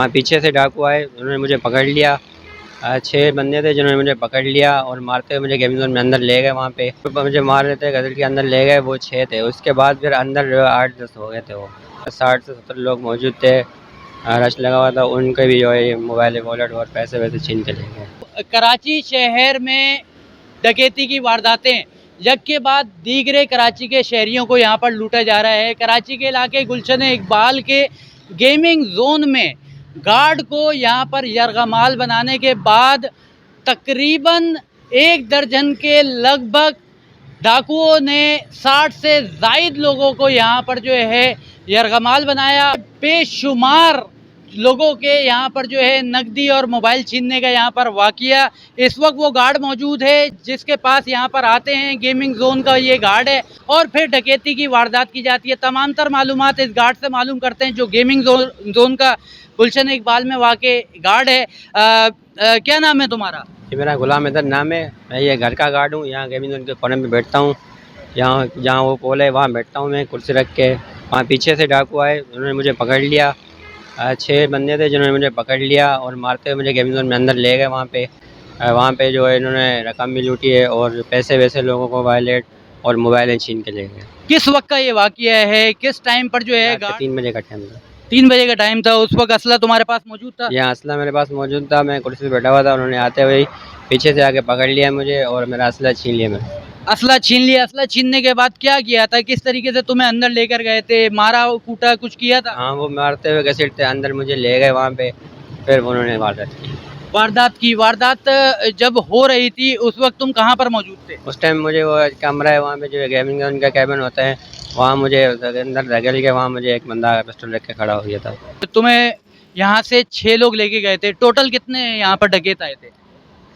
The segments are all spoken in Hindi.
वहाँ पीछे से डाकू आए, उन्होंने मुझे पकड़ लिया। 6 बंदे थे जिन्होंने मुझे पकड़ लिया और मारते हुए मुझे गेमिंग जोन में अंदर ले गए। वहाँ पे मुझे मार रहे थे, गदर के अंदर ले गए। वो 6 थे। उसके बाद फिर अंदर 8-10 हो गए थे। वो 60 से 70 लोग मौजूद थे। रश लगा हुआ था। उनके भी जो है मोबाइल वॉलेट और पैसे वैसे छीन के ले गए। कराची शहर में डकैती की वारदातें यक के बाद दीगरे कराची के शहरियों को यहाँ पर लूटा जा रहा है। कराची के इलाके गुलशन इकबाल के गेमिंग जोन में गार्ड को यहाँ पर यरगमाल बनाने के बाद तकरीबन 1 दर्जन के लगभग डाकुओं ने 60 से ज़ायद लोगों को यहाँ पर जो है यरगमाल बनाया। बेशुमार लोगों के यहाँ पर जो है नकदी और मोबाइल छीनने का यहाँ पर वाक़या। इस वक्त वो गार्ड मौजूद है जिसके पास यहाँ पर आते हैं। गेमिंग जोन का ये गार्ड है और फिर डकैती की वारदात की जाती है। तमाम तर मालूमात इस गार्ड से मालूम करते हैं जो गेमिंग जोन का गुलशन इकबाल में वाक़ गार्ड है। क्या नाम है तुम्हारा? ये मेरा गुलाम इधर नाम है। मैं ये घर का गार्ड हूँ। यहाँ गेमिंग जोन के कोने में बैठता हूँ। यहाँ जहाँ वो पोल है वहाँ बैठता हूँ मैं कुर्सी रख के। वहाँ पीछे से डाकू आए, उन्होंने मुझे पकड़ लिया। 6 बंदे थे जिन्होंने मुझे पकड़ लिया और मारते हुए मुझे गेमिंग जोन में अंदर ले गए। वहाँ पे जो है इन्होंने रकम भी लूटी है और पैसे वैसे लोगों को वॉलेट और मोबाइलें छीन के ले गए। किस वक्त का ये वाक़या है? किस टाइम पर जो है? 3 बजे का टाइम था। 3 बजे का टाइम था। उस वक्त असला तुम्हारे पास मौजूद था? यहाँ असला मेरे पास मौजूद था। मैं कुर्सी पे बैठा हुआ था। उन्होंने आते हुए पीछे से आके पकड़ लिया मुझे और मेरा असला छीन लिया। मैं असला छीन लिया। असला छीनने के बाद क्या किया था? किस तरीके से तुम्हें अंदर लेकर गए थे? मारा कूटा कुछ किया था? हाँ, वो मारते हुए घसीटते अंदर मुझे ले गए। वहाँ पे फिर उन्होंने वारदात जब हो रही थी उस वक्त तुम कहाँ पर मौजूद थे? उस टाइम मुझे वो कमरा है वहाँ पे जो गेमिंग जोन का कैबिन होता है, वहाँ मुझे अंदर धकेल के वहाँ मुझे एक बंदा पिस्टल रख के खड़ा हो गया था। तुम्हें यहाँ से 6 लोग लेके गए थे। टोटल कितने यहाँ पर डकैत आए थे?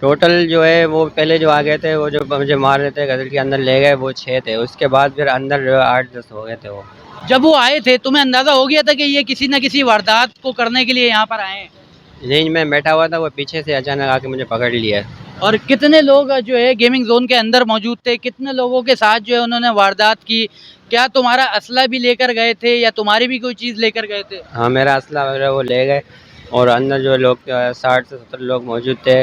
टोटल जो है वो पहले जो आ गए थे, वो जो मुझे मार रहे थे, गदर के अंदर ले गए, वो 6 थे। उसके बाद फिर अंदर 8-10 हो गए थे। वो जब वो आए थे तुम्हें अंदाजा हो गया था कि ये किसी न किसी वारदात को करने के लिए यहाँ पर आए हैं? रेंज में बैठा हुआ था, वो पीछे से अचानक आके मुझे पकड़ लिया। और कितने लोग जो है गेमिंग जोन के अंदर मौजूद थे? कितने लोगों के साथ जो है उन्होंने वारदात की? क्या तुम्हारा असला भी लेकर गए थे या तुम्हारी भी कोई चीज़ लेकर गए थे? हाँ, मेरा असला वगैरह वो ले गए और अंदर जो लोग 60 से 70 लोग मौजूद थे।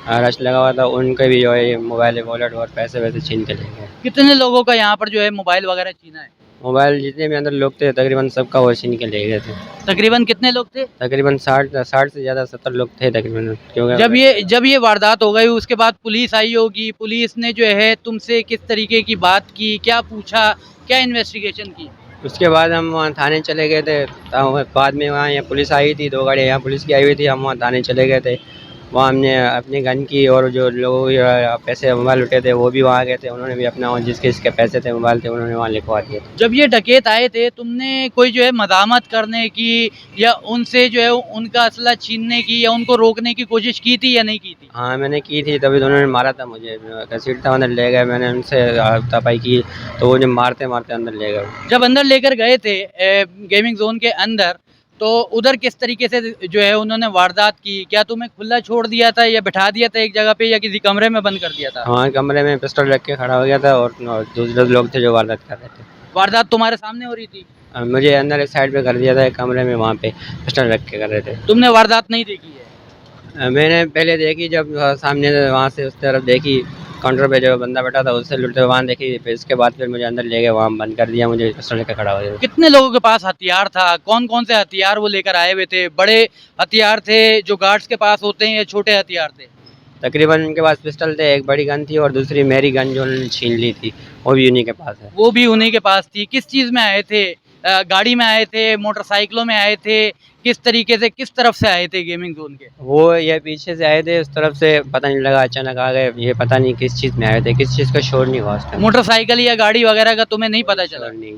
रश लगा हुआ था। उनके भी जो है मोबाइल वॉलेट और पैसे वैसे छीन के ले गए। कितने लोगों का यहाँ पर जो है मोबाइल वगैरह छीना है? मोबाइल जितने भी अंदर लोग थे तकरीबन सबका वो छीन के ले गए थे। तकरीबन कितने लोग थे? तकरीबन 60 से ज़्यादा 70 लोग थे तकरीबन। क्योंकि जब ये वारदात हो गई उसके बाद पुलिस आई होगी। पुलिस ने जो है तुमसे किस तरीके की बात की? क्या पूछा? क्या इन्वेस्टिगेशन की? उसके बाद हम वहाँ थाने चले गए थे। बाद में वहाँ यहाँ पुलिस आई थी, 2 गाड़ियाँ यहाँ पुलिस की आई हुई थी। हम वहाँ थाने चले गए थे। वहाँ हमने अपनी गन की और जो लोगों के पैसे मोबाइल लुटे थे वो भी वहाँ गए थे। उन्होंने भी अपना जिसके पैसे थे मोबाइल थे उन्होंने वहाँ लिखवा दिए थे। जब ये डकैत आए थे तुमने कोई जो है मदामत करने की या उनसे जो है उनका असला छीनने की या उनको रोकने की कोशिश की थी या नहीं की थी? हाँ, मैंने की थी। तभी तो उन्होंने मारा था मुझे। घसीटता अंदर ले गए। मैंने उनसे हाथापाई की तो वो जो मारते मारते अंदर ले गए। जब अंदर लेकर गए थे गेमिंग जोन के अंदर तो उधर किस तरीके से जो है उन्होंने वारदात की? क्या तुम्हें खुला छोड़ दिया था या बिठा दिया था एक जगह पे या किसी कमरे में बंद कर दिया था? हाँ, कमरे में पिस्टल रख के खड़ा हो गया था और दूसरे लोग थे जो वारदात कर रहे थे। वारदात तुम्हारे सामने हो रही थी? मुझे अंदर एक साइड पे कर दिया था, एक कमरे में, वहाँ पे पिस्टल रख के कर रहे थे। तुमने वारदात नहीं देखी है? मैंने पहले देखी जब सामने से वहाँ से उस तरफ देखी, काउंटर पे जो बंदा बैठा था उससे लुटते हुए वहाँ देखी। फिर इसके बाद फिर मुझे अंदर ले गए, वहाँ बंद कर दिया, मुझे पिस्टल लेकर खड़ा हो गया। कितने लोगों के पास हथियार था? कौन कौन से हथियार वो लेकर आए हुए थे? बड़े हथियार थे जो गार्ड्स के पास होते हैं या छोटे हथियार थे? तकरीबन उनके पास पिस्टल थे, एक बड़ी गन थी और दूसरी मेरी गन जो उन्होंने छीन ली थी वो भी उन्हीं के पास है। वो भी उन्हीं के पास थी। किस चीज़ में आए थे? गाड़ी में आए थे? मोटरसाइकिलों में आए थे? किस तरीके से किस तरफ से आए थे गेमिंग जोन के? वो ये पीछे से आए थे, उस तरफ से पता नहीं लगा, अचानक आ गए। ये पता नहीं किस चीज़ में आए थे, किस चीज़ का शोर नहीं हुआ उस टाइम। मोटरसाइकिल या गाड़ी वगैरह का तुम्हें नहीं पता चला? नहीं।